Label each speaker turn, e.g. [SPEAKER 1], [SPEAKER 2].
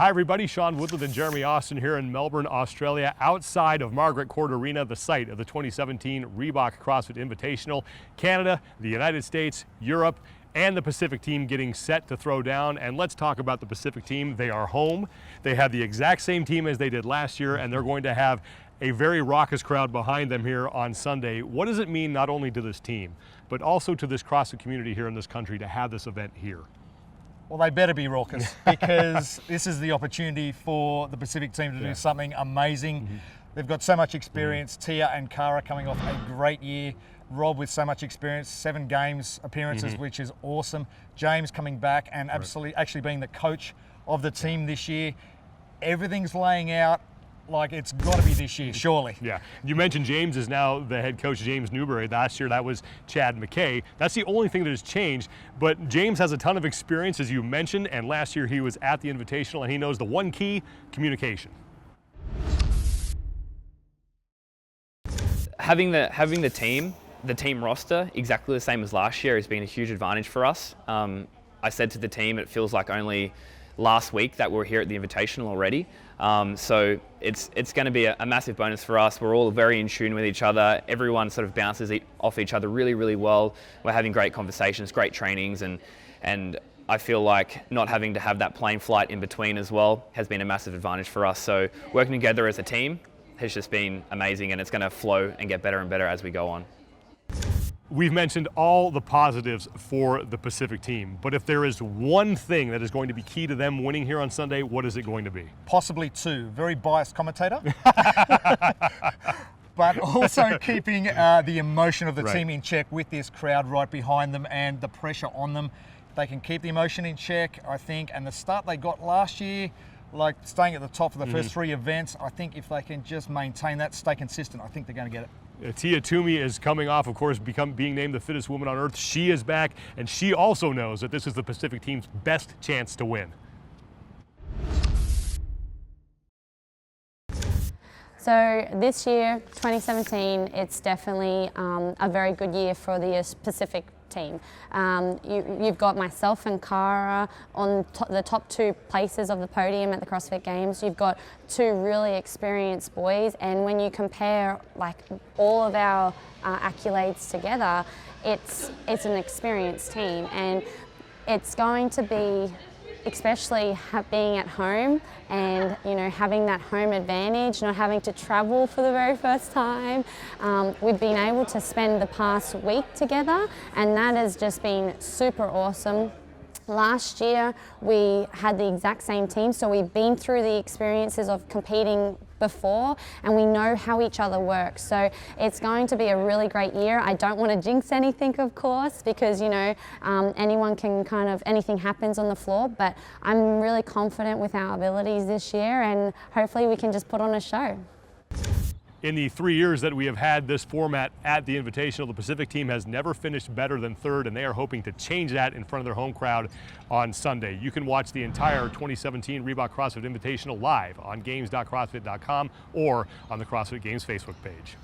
[SPEAKER 1] Hi everybody, Sean Woodland and Jeremy Austin here in Melbourne, Australia, outside of Margaret Court Arena, the site of the 2017 Reebok CrossFit Invitational. Canada, the United States, Europe, and the Pacific team getting set to throw down. And let's talk about the Pacific team. They are home. They have the exact same team as they did last year, and they're going to have a very raucous crowd behind them here on Sunday. What does it mean not only to this team, but also to this CrossFit community here in this country to have this event here?
[SPEAKER 2] Well, they better be raucous because this is the opportunity for the Pacific team to do something amazing. They've got so much experience. Tia and Kara coming off a great year. Rob with so much experience, 7 games appearances, which is awesome. James coming back and absolutely actually being the coach of the team this year. Everything's laying out like it's got to be this year, surely.
[SPEAKER 1] Yeah, you mentioned James is now the head coach, James Newbury. Last year that was Chad McKay. That's the only thing that has changed, but James has a ton of experience, as you mentioned, and last year he was at the Invitational, and he knows the one key: communication.
[SPEAKER 3] Having the team roster exactly the same as last year has been a huge advantage for us. I said to the team, it feels like only last week that we're here at the Invitational already. So it's going to be a massive bonus for us. We're all very in tune with each other. Everyone sort of bounces off each other really, really well. We're having great conversations, great trainings, and I feel like not having to have that plane flight in between as well has been a massive advantage for us. So working together as a team has just been amazing, and it's going to flow and get better and better as we go on.
[SPEAKER 1] We've mentioned all the positives for the Pacific team, but if there is one thing that is going to be key to them winning here on Sunday, what is it going to be?
[SPEAKER 2] Possibly 2. Very biased commentator. But also keeping the emotion of the team in check with this crowd right behind them and the pressure on them. They can keep the emotion in check, I think, and the start they got last year, like staying at the top of the first 3 events, I think if they can just maintain that, stay consistent, I think they're going to get it.
[SPEAKER 1] Tia Toomey is coming off, of course, being named the fittest woman on earth. She is back, and she also knows that this is the Pacific team's best chance to win.
[SPEAKER 4] So this year, 2017, it's definitely a very good year for the Pacific team. You've got myself and Kara on the top 2 places of the podium at the CrossFit Games. You've got 2 really experienced boys, and when you compare like all of our accolades together, it's an experienced team, and it's going to be, especially being at home and having that home advantage, not having to travel for the very first time. We've been able to spend the past week together, and that has just been super awesome. Last year we had the exact same team, so we've been through the experiences of competing before, and we know how each other works. So it's going to be a really great year. I don't want to jinx anything, of course, because anyone can anything happens on the floor, but I'm really confident with our abilities this year, and hopefully we can just put on a show.
[SPEAKER 1] In the 3 years that we have had this format at the Invitational, the Pacific team has never finished better than 3rd, and they are hoping to change that in front of their home crowd on Sunday. You can watch the entire 2017 Reebok CrossFit Invitational live on games.crossfit.com or on the CrossFit Games Facebook page.